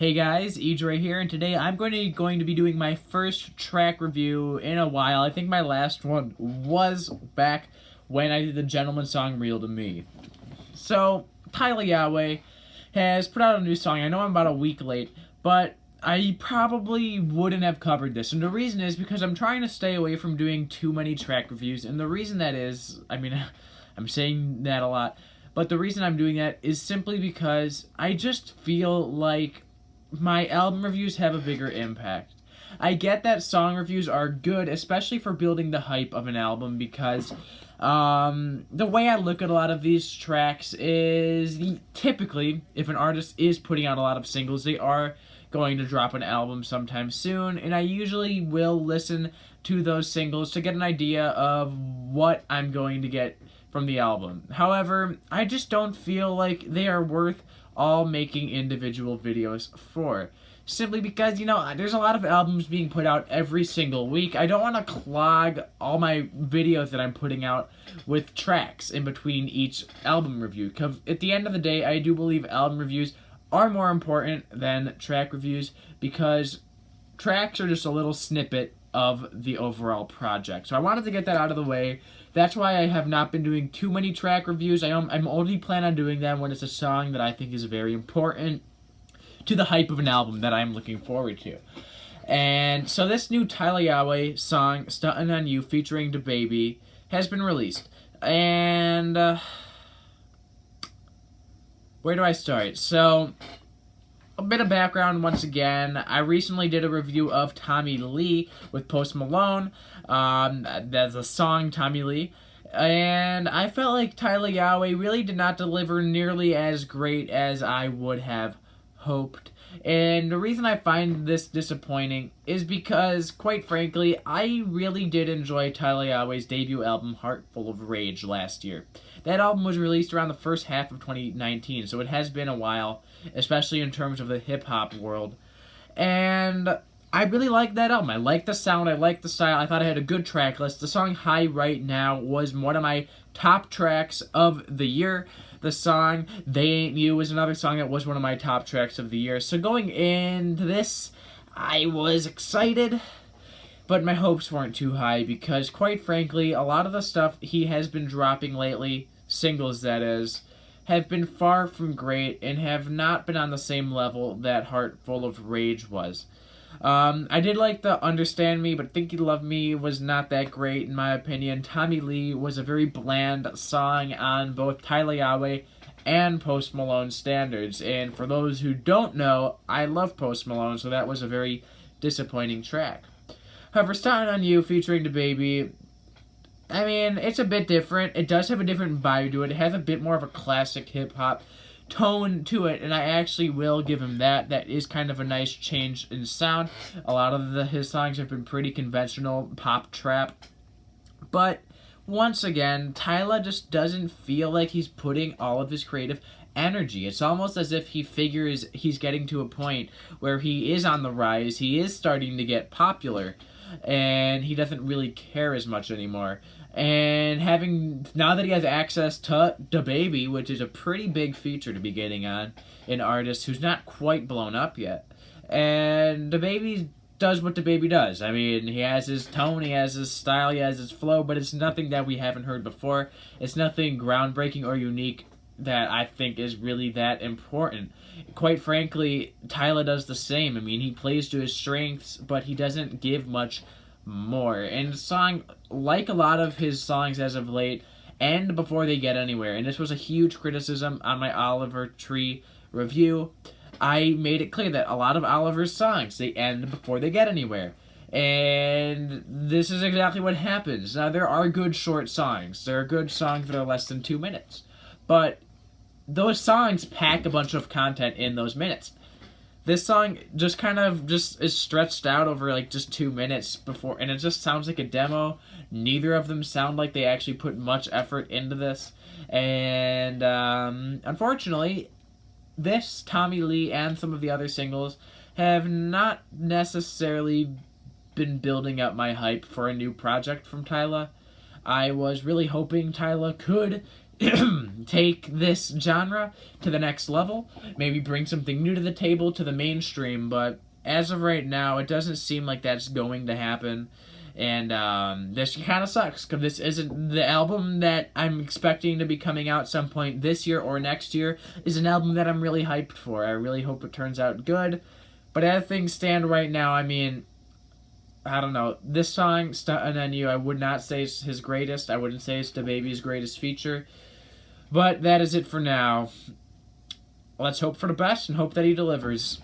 Hey guys, Yaweh here, and today I'm going to be doing my first track review in a while. I think my last one was back when I did the Gentleman song Real to Me. So, Tyla Yaweh has put out a new song. I know I'm about a week late, but I probably wouldn't have covered this. And the reason is because I'm trying to stay away from doing too many track reviews. And the reason that is, I'm saying that a lot, but the reason I'm doing that is simply because I just feel like my album reviews have a bigger impact. I get that song reviews are good, especially for building the hype of an album, because the way I look at a lot of these tracks is typically, if an artist is putting out a lot of singles, they are going to drop an album sometime soon, and I usually will listen to those singles to get an idea of what I'm going to get from the album. However, I just don't feel like they are worth all making individual videos for. Simply because, there's a lot of albums being put out every single week. I don't want to clog all my videos that I'm putting out with tracks in between each album review. Because at the end of the day, I do believe album reviews are more important than track reviews, because tracks are just a little snippet of the overall project. So I wanted to get that out of the way. That's why I have not been doing too many track reviews. I'm only planning on doing them when it's a song that I think is very important to the hype of an album that I'm looking forward to. And so this new Tyla Yaweh song, Stuntin on You, featuring DaBaby, has been released. And where do I start? So, a bit of background once again. I recently did a review of Tommy Lee with Post Malone. That's a song, Tommy Lee. And I felt like Tyla Yaweh really did not deliver nearly as great as I would have hoped. And the reason I find this disappointing is because, quite frankly, I really did enjoy Tyla Yaweh's debut album, Heart Full of Rage, last year. That album was released around the first half of 2019, so it has been a while, especially in terms of the hip-hop world. And I really liked that album. I liked the sound, I liked the style, I thought I had a good track list. The song High Right Now was one of my top tracks of the year. The song They Ain't You was another song that was one of my top tracks of the year. So going into this, I was excited, but my hopes weren't too high, because quite frankly, a lot of the stuff he has been dropping lately, singles that is, have been far from great and have not been on the same level that Heart Full of Rage was. I did like the Understand Me, but Think You Love Me was not that great in my opinion. Tommy Lee was a very bland song on both Tyla Yaweh and Post Malone standards. And for those who don't know, I love Post Malone, so that was a very disappointing track. However, Stuntin on You featuring DaBaby, it's a bit different. It does have a different vibe to it. It has a bit more of a classic hip-hop tone to it, and I actually will give him that. That is kind of a nice change in sound. A lot of his songs have been pretty conventional pop trap. But once again, Tyla just doesn't feel like he's putting all of his creative energy. It's almost as if he figures he's getting to a point where he is on the rise, he is starting to get popular, and he doesn't really care as much anymore. And now that he has access to DaBaby, which is a pretty big feature to be getting on an artist who's not quite blown up yet, and DaBaby does what DaBaby does. He has his tone, he has his style, he has his flow, but it's nothing that we haven't heard before. It's nothing groundbreaking or unique that I think is really that important. Quite frankly, Tyla does the same. He plays to his strengths, but he doesn't give much more. And the song, like a lot of his songs as of late, end before they get anywhere. And this was a huge criticism on my Oliver Tree review. I made it clear that a lot of Oliver's songs, they end before they get anywhere. And this is exactly what happens. Now, there are good short songs. There are good songs that are less than 2 minutes. But those songs pack a bunch of content in those minutes. This song just is stretched out over just 2 minutes before, and it just sounds like a demo. Neither of them sound like they actually put much effort into this. And unfortunately, this, Tommy Lee, and some of the other singles have not necessarily been building up my hype for a new project from Tyla. I was really hoping Tyla could take this genre to the next level, maybe bring something new to the table, to the mainstream, but as of right now, it doesn't seem like that's going to happen. And this kind of sucks, because this isn't the album that I'm expecting to be coming out some point this year or next year. Is an album that I'm really hyped for. I really hope it turns out good. But as things stand right now, I mean, I don't know. This song, Stuntin' on You, I would not say it's his greatest. I wouldn't say it's DaBaby's greatest feature. But that is it for now. Let's hope for the best and hope that he delivers.